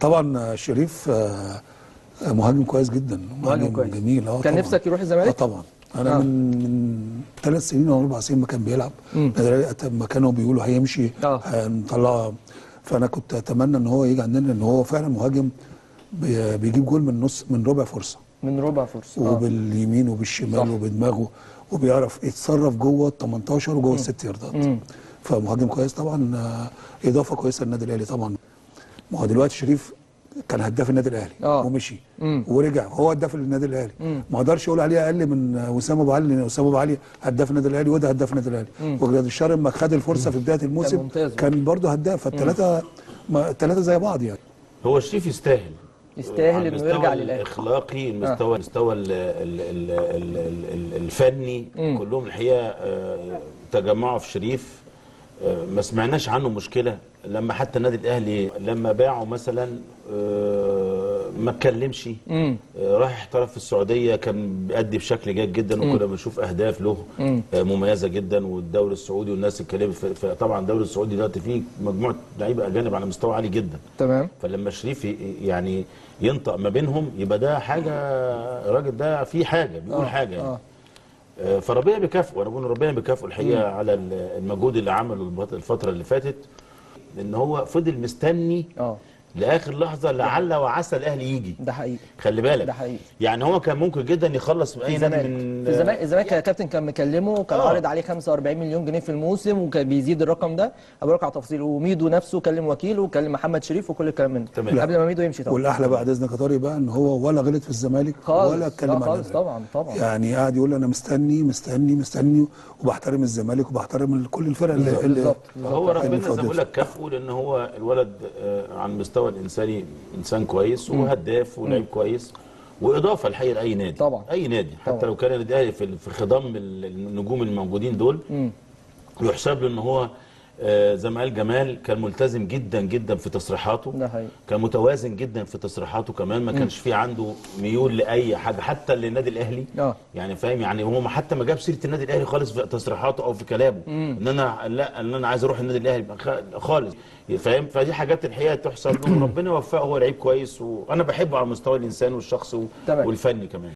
طبعا شريف مهاجم كويس جدا، مهاجم كويس جميل. كان طبعا نفسك يروح الزمالك؟ طبعا. انا من 3 سنين او 4 سنين ما كان بيلعب ما كانوا بيقولوا هيمشي هنطلعه، فانا كنت اتمنى ان هو يجي عندنا، لان هو فعلا مهاجم بيجيب جول من ربع فرصه، من ربع فرصه وباليمين وبالشمال وبدماغه، وبيعرف يتصرف جوه ال 18 وجوه ال6 ياردات. فمهاجم كويس طبعا، اضافه كويسه للنادي الاهلي طبعا. ما هو دلوقتي شريف كان هداف النادي الاهلي ومشي ورجع، هو هداف النادي الاهلي. ما اقدرش اقول عليه اقل من وسام ابو علي، لان وسام ابو علي هداف النادي الاهلي وده هداف النادي الاهلي، وجراد الشهر لما خد الفرصه في بدايه الموسم كان برضه هداف، فالثلاثه زي بعض يعني. هو شريف يستاهل انه يرجع للاهلي. الاخلاقي، المستوى الفني، كلهم الحقيقه تجمعوا في شريف. ما سمعناش عنه مشكله، لما حتى النادي الاهلي لما باعه مثلا ما اتكلمش، راح احترف في السعوديه، كان بيأدي بشكل جيد جدا، وكنا بنشوف اهداف له مميزه جدا، والدوري السعودي والناس اتكلمت. طبعا الدوري السعودي دلوقتي فيه مجموعه لعيبه اجانب على مستوى عالي جدا. تمام. فلما شريف يعني ينطق ما بينهم، يبقى ده حاجه، الراجل ده فيه حاجه، بيقول حاجه يعني. فربنا بيكافئه، انا بقول ربنا بيكافئه الحقيقه على المجهود اللي عمله الفتره اللي فاتت، لان هو فضل مستني لاخر لحظه لعل وعسى الاهلي يجي. ده حقيقي، خلي بالك، ده حقيقي. يعني هو كان ممكن جدا يخلص في اي نادي من في الزمالك يا كابتن كان مكلمه، وكان عارض عليه 45 مليون جنيه في الموسم، وكان بيزيد الرقم ده. ابو لك على تفاصيل، وميدو نفسه كلم وكيله وكلم محمد شريف وكل الكلام من ده قبل ما ميدو يمشي طبعا. والاحلى بعد اذنك يا طارق بقى ان هو ولا غلط في الزمالك ولا اتكلم خالص. طبعا يعني قاعد يقول انا مستني مستني مستني، وبحترم الزمالك وبحترم كل الفرق اللي هو ربنا زي ما بقول لك كافئه، لان هو الولد على المستوى الانساني انسان كويس، وهداف ولعيب كويس، واضافه الحقيقه لاي نادي طبعا. اي نادي حتى لو كان النادي الاهلي في خضم النجوم الموجودين دول، يحسب له ان هو زي ما قال جمال كان ملتزم جدا جدا في تصريحاته. ده حقيقي. كان متوازن جدا في تصريحاته كمان، ما كانش في عنده ميول لاي حاجه حتى للنادي الاهلي. يعني فاهم، يعني هو حتى ما جاب سيره النادي الاهلي خالص في تصريحاته او في كلامه، ان انا عايز اروح النادي الاهلي خالص، فاهم. فدي حاجات الحقيقه تحسب له، وربنا يوفقه، هو لعيب كويس، وانا بحبه على المستوى الانساني والشخصي والفني كمان.